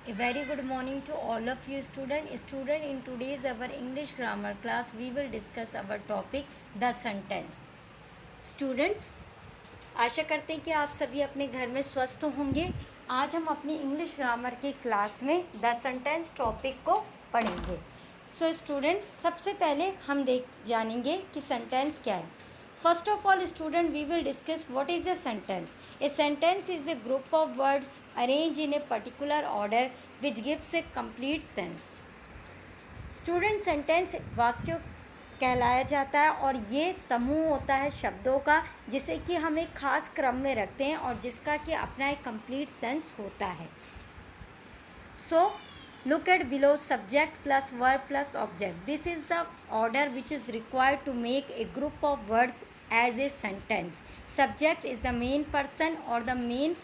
A very good morning to all of you students. In today's our English grammar class, we will discuss our topic the sentence. Students, आशा करते हैं कि आप सभी अपने घर में स्वस्थ होंगे। आज हम अपनी इंग्लिश ग्रामर की क्लास में द सेंटेंस टॉपिक को पढ़ेंगे। सो स्टूडेंट, सबसे पहले हम जानेंगे कि सेंटेंस क्या है। First of all, student, we will discuss what is a sentence. A sentence is a group of words arranged in a particular order which gives a complete sense. Student, sentence वाक्य कहलाया जाता है और ये समूह होता है शब्दों का जिसे कि हम एक खास क्रम में रखते हैं और जिसका कि अपना एक कंप्लीट सेंस होता है। So, look at below subject plus verb plus object. This is the order which is required to make a group of words as a sentence. Subject is the main person or the main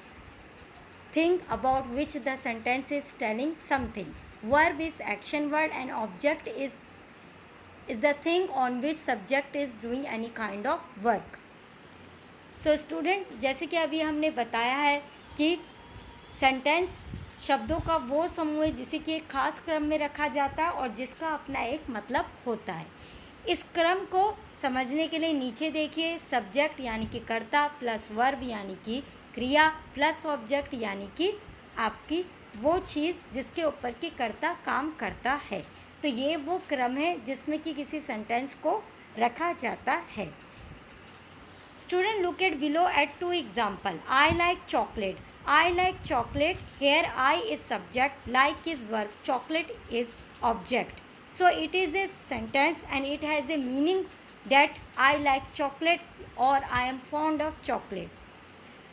thing about which the sentence is telling something. Verb is action word and object is the thing on which subject is doing any kind of work. So student, जैसे कि अभी हमने बताया है कि sentence शब्दों का वो समूह है जिसे कि एक खास क्रम में रखा जाता है और जिसका अपना एक मतलब होता है। इस क्रम को समझने के लिए नीचे देखिए, सब्जेक्ट यानी कि कर्ता प्लस वर्ब यानी कि क्रिया प्लस ऑब्जेक्ट यानी कि आपकी वो चीज़ जिसके ऊपर कि कर्ता काम करता है। तो ये वो क्रम है जिसमें कि किसी सेंटेंस को रखा जाता है। Student, look at below at two example. I like chocolate. I like chocolate. Here I is subject, like is verb, chocolate is object. So it is a sentence and it has a meaning that I like chocolate or I am fond of chocolate.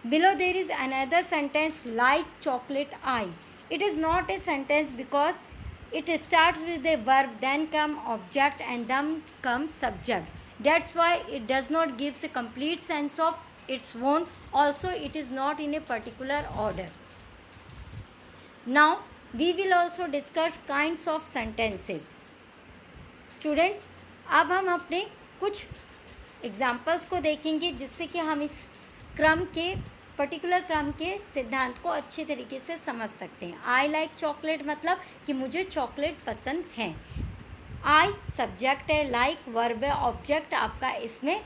Below there is another sentence, like chocolate I. It is not a sentence because it starts with a verb, then come object and then come subject. That's why it does not give a complete sense of its own. Also, it is not in a particular order. Now, we will also discuss kinds of sentences. Students, अब हम अपने कुछ examples को देखेंगे जिससे कि हम इस क्रम के पर्टिकुलर क्रम के सिद्धांत को अच्छे तरीके से समझ सकते हैं। आई लाइक चॉकलेट मतलब कि मुझे चॉकलेट पसंद है। आई सब्जेक्ट है, लाइक वर्ब है, ऑब्जेक्ट आपका इसमें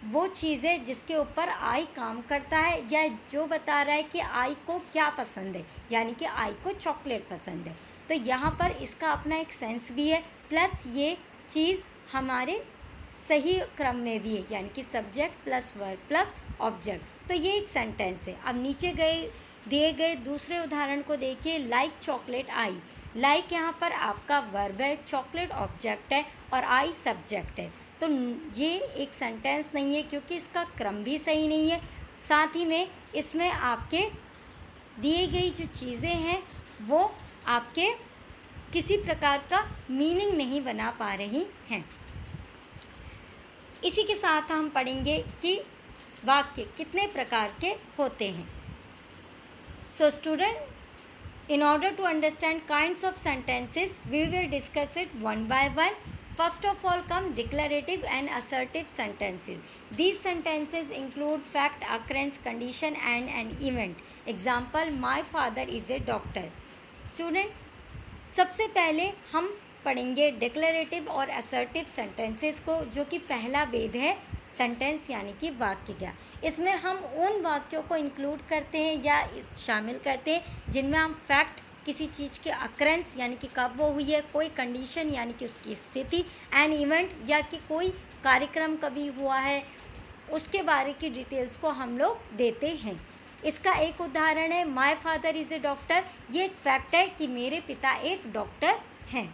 वो चीज़ है जिसके ऊपर आई काम करता है या जो बता रहा है कि आई को क्या पसंद है, यानी कि आई को चॉकलेट पसंद है। तो यहाँ पर इसका अपना एक सेंस भी है, प्लस ये चीज़ हमारे सही क्रम में भी है, यानी कि subject plus verb plus object. तो ये एक सेंटेंस है। अब नीचे दिए गए दूसरे उदाहरण को देखिए, लाइक चॉकलेट आई। लाइक यहाँ पर आपका वर्ब है, चॉकलेट ऑब्जेक्ट है और आई सब्जेक्ट है। तो ये एक सेंटेंस नहीं है क्योंकि इसका क्रम भी सही नहीं है। साथ ही में इसमें आपके दिए गई जो चीज़ें हैं वो आपके किसी प्रकार का मीनिंग नहीं बना पा रही हैं। इसी के साथ हम पढ़ेंगे कि वाक्य कितने प्रकार के होते हैं। So student, in order to understand kinds of sentences, we will discuss it one by one. First of all come declarative and assertive sentences. These sentences include fact, occurrence, condition and an event. Example, my father is a doctor. Student, सबसे पहले हम पढ़ेंगे declarative और assertive sentences को, जो कि पहला भेद है सेंटेंस यानी कि वाक्य क्या। इसमें हम उन वाक्यों को इंक्लूड करते हैं या शामिल करते हैं जिनमें हम फैक्ट, किसी चीज़ के अकरेंस यानी कि कब वो हुई है, कोई कंडीशन यानी कि उसकी स्थिति, एन इवेंट या कि कोई कार्यक्रम कभी हुआ है, उसके बारे की डिटेल्स को हम लोग देते हैं। इसका एक उदाहरण है, my father is a doctor. ये एक फैक्ट है कि मेरे पिता एक डॉक्टर हैं।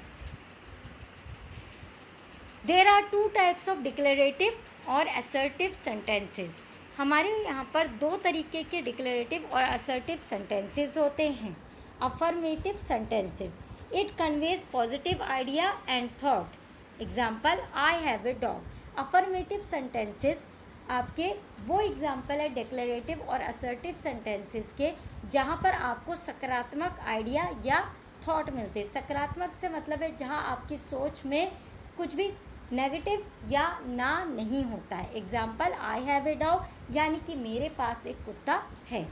There are two types of declarative और असर्टिव सेंटेंसेस। हमारे यहाँ पर दो तरीके के डिक्लेरेटिव और असर्टिव सेंटेंसेस होते हैं। Affirmative sentences, it conveys positive idea and thought. Example, I have a dog. Affirmative sentences आपके वो एग्जाम्पल है डिक्लेरेटिव और असर्टिव सेंटेंसेस के जहाँ पर आपको सकारात्मक आइडिया या थॉट मिलते हैं। सकारात्मक से मतलब है जहाँ आपकी सोच में कुछ भी नेगेटिव या ना नहीं होता है। Example, I have a dog, यानी कि मेरे पास एक कुत्ता है।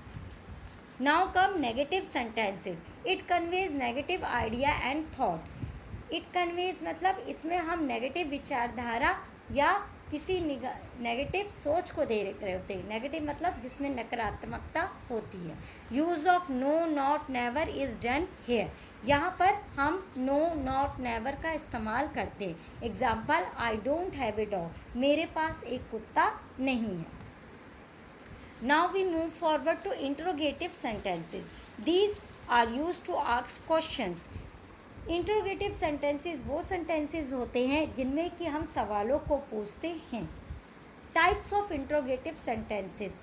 Now come negative sentences. It conveys negative idea and thought. It conveys मतलब इसमें हम नेगेटिव विचारधारा या किसी नेगेटिव सोच को दे रहे होते हैं। नेगेटिव मतलब जिसमें नकारात्मकता होती है। Use of no not never is done here. यहाँ पर हम नो नॉट नेवर का इस्तेमाल करते हैं। Example, I don't have a dog, मेरे पास एक कुत्ता नहीं है। Now we move forward to interrogative sentences. These are use to ask questions. Interrogative sentences वो सेंटेंसेस होते हैं जिनमें कि हम सवालों को पूछते हैं। Types of interrogative sentences.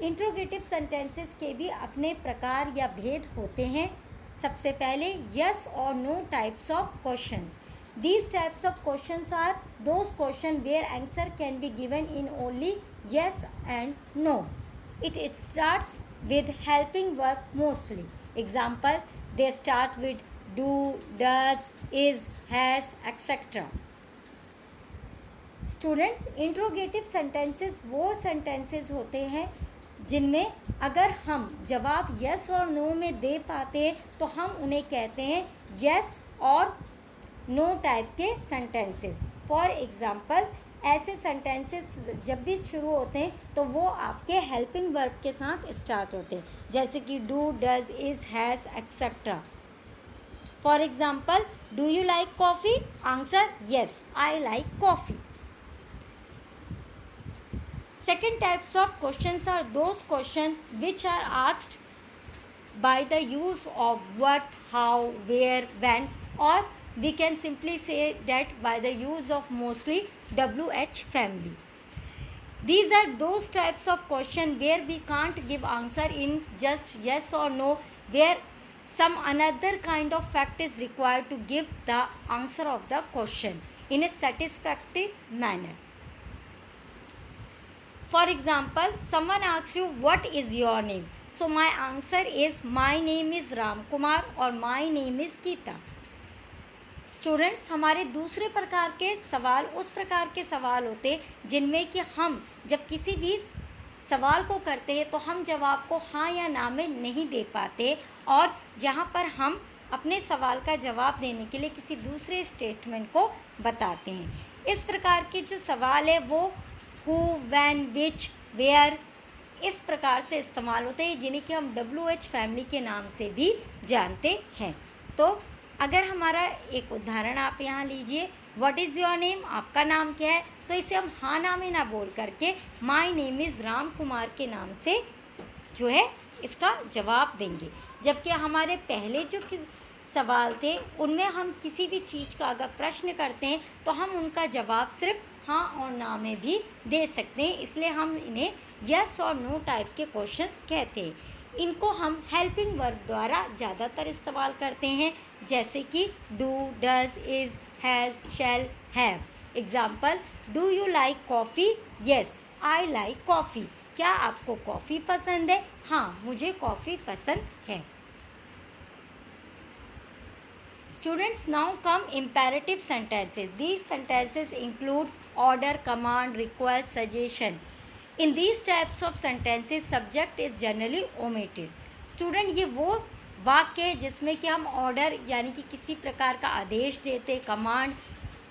Interrogative sentences के भी अपने प्रकार या भेद होते हैं। सबसे पहले यस और no types of questions. These types of questions are those question where answer can be given in only yes and no. It starts with helping verb mostly. Example, they start with do, does, is, has, etc. Students, interrogative sentences वो sentences होते हैं जिनमें अगर हम जवाब yes और no में दे पाते हैं तो हम उन्हें कहते हैं yes और no टाइप के sentences. For example, ऐसे सेंटेंसेस जब भी शुरू होते हैं तो वो आपके हेल्पिंग वर्ब के साथ स्टार्ट होते हैं, जैसे कि do, does, is, has, etcetera. For example, do you like coffee? Answer, yes, I like coffee. Second types of questions are those question which are asked by the use of what, how, where, when, or we can simply say that by the use of mostly WH family. These are those types of question where we can't give answer in just yes or no, where some another kind of fact is required to give the answer of the question in a satisfactory manner. For example, someone asks you what is your name? So my answer is my name is Ram Kumar और my name is Geeta. Students, हमारे दूसरे प्रकार के सवाल उस प्रकार के सवाल होते जिनमें कि हम जब किसी भी सवाल को करते हैं तो हम जवाब को हाँ या ना में नहीं दे पाते और यहाँ पर हम अपने सवाल का जवाब देने के लिए किसी दूसरे स्टेटमेंट को बताते हैं. इस प्रकार के जो सवाल है वो हु, व्हेन, विच, वेयर इस प्रकार से इस्तेमाल होते हैं जिन्हें कि हम WH फैमिली के नाम से भी जानते हैं. तो अगर हमारा एक उदाहरण आप यहाँ लीजिए, व्हाट इज़ योर नेम, आपका नाम क्या है, तो इसे हम हाँ ना में ना बोल करके my name is Ram Kumar के नाम से जो है इसका जवाब देंगे. जबकि हमारे पहले जो सवाल थे उनमें हम किसी भी चीज़ का अगर प्रश्न करते हैं तो हम उनका जवाब सिर्फ हाँ और ना में भी दे सकते हैं, इसलिए हम इन्हें यस और नो टाइप के क्वेश्चंस कहते हैं. इनको हम हेल्पिंग वर्ब द्वारा ज़्यादातर इस्तेमाल करते हैं, जैसे कि do, does, is, has, shall, have. Example, do you like coffee? Yes, I like coffee. क्या आपको कॉफ़ी पसंद है? हाँ, मुझे कॉफ़ी पसंद है. Students, now come imperative sentences. These sentences include order, command, request, suggestion. In these types of sentences, subject is generally omitted. Student, ये वो वाक्य है जिसमें कि हम ऑर्डर यानी कि किसी प्रकार का आदेश देते, कमांड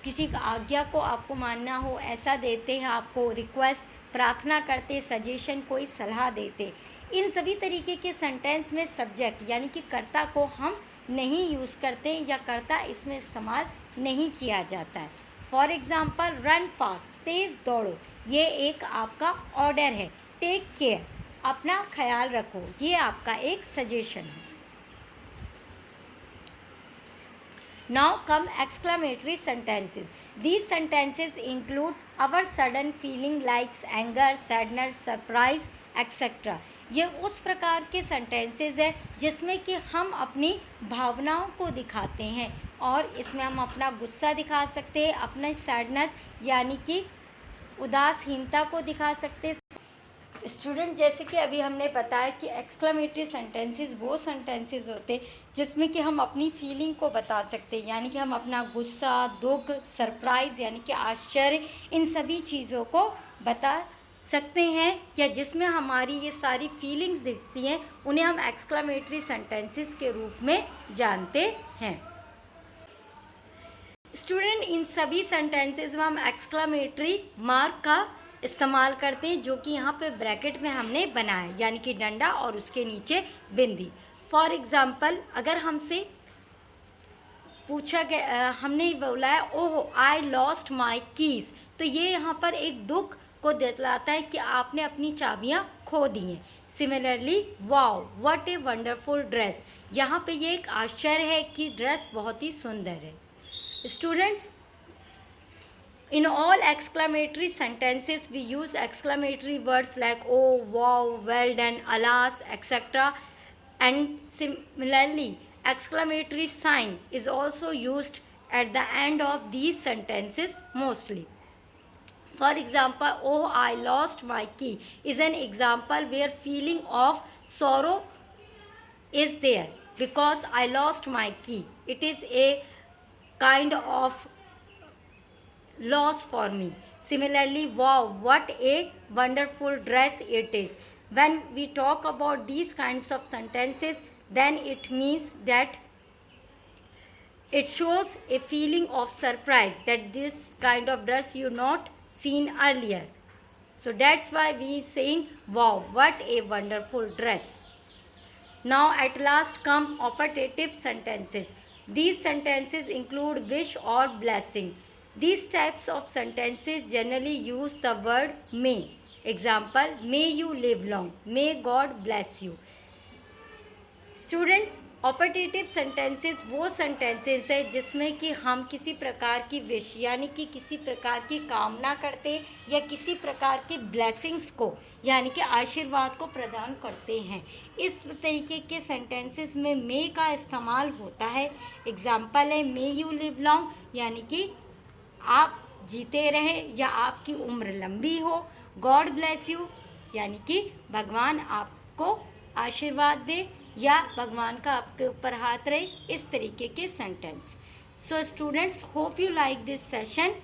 किसी का आज्ञा को आपको मानना हो ऐसा देते हैं, आपको रिक्वेस्ट प्रार्थना करते, सजेशन कोई सलाह देते. इन सभी तरीके के सेंटेंस में सब्जेक्ट यानी कि कर्ता को हम नहीं यूज़ करते या कर्ता इसमें इस्तेमाल नहीं किया जाता है. फॉर एग्ज़ाम्पल, रन फास्ट, तेज़ दौड़ो, ये एक आपका ऑर्डर है. टेक केयर, अपना ख्याल रखो, ये आपका एक सजेशन है. Now come exclamatory sentences. These sentences include our sudden feeling likes anger, sadness, surprise, etcetera. ये उस प्रकार के सेंटेंसेस है जिसमें कि हम अपनी भावनाओं को दिखाते हैं और इसमें हम अपना गुस्सा दिखा सकते हैं, अपना सैडनेस यानी कि उदासीनता को दिखा सकते हैं. स्टूडेंट, जैसे कि अभी हमने बताया कि एक्सक्लेमेटरी सेंटेंसेस वो सेंटेंसेस होते जिसमें कि हम अपनी फीलिंग को बता सकते हैं, यानी कि हम अपना गुस्सा, दुख, सरप्राइज़ यानी कि आश्चर्य, इन सभी चीज़ों को बता सकते हैं या जिसमें हमारी ये सारी फीलिंग्स दिखती हैं, उन्हें हम एक्सक्लेमेटरी सेंटेंसेस के रूप में जानते हैं। स्टूडेंट, इन सभी सेंटेंसेस में हम एक्सक्लेमेटरी मार्क का इस्तेमाल करते हैं, जो कि यहाँ पे ब्रैकेट में हमने बनाया है, यानी कि डंडा और उसके नीचे बिंदी। फॉर एग्जाम्पल, अगर हमसे पूछा गया, हमने बोला है ओह आई लॉस्ट माई कीज़, तो ये यहाँ पर एक दुख को दिलाता है कि आपने अपनी चाबियाँ खो दी हैं। Similarly, wow what a wonderful dress, यहाँ पे ये एक आश्चर्य है कि ड्रेस बहुत ही सुंदर है। Students, in all exclamatory sentences we use exclamatory words like oh, wow, well done, alas, etc. And similarly, exclamatory sign is also used at the end of these sentences mostly. For example, oh, I lost my key is an example where feeling of sorrow is there because I lost my key. It is a kind of loss for me. Similarly, wow, what a wonderful dress it is. When we talk about these kinds of sentences, then it means that it shows a feeling of surprise that this kind of dress you not seen earlier. So that's why we saying wow, what a wonderful dress. Now at last come operative sentences. These sentences include wish or blessing. These types of sentences generally use the word may. Example, may you live long, may God bless you. Students, operative sentences वो sentences है जिसमें कि हम किसी प्रकार की wish यानी कि किसी प्रकार की कामना करते या किसी प्रकार की ब्लेसिंग्स को यानी कि आशीर्वाद को प्रदान करते हैं। इस तरीके के सेंटेंसेस में मे का इस्तेमाल होता है। एग्जाम्पल है मे यू लिव लॉन्ग, यानी कि आप जीते रहें या आपकी उम्र लंबी हो। गॉड ब्लेस यू, यानी कि भगवान आपको आशीर्वाद दे या भगवान का आपके ऊपर हाथ रहे। इस तरीके के sentence. So students, hope you like this session.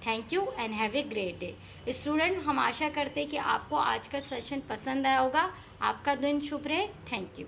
Thank you and have a great day. Student, हम आशा करते हैं कि आपको आज का सेशन पसंद आया होगा। आपका दिन शुभ रहे। Thank you.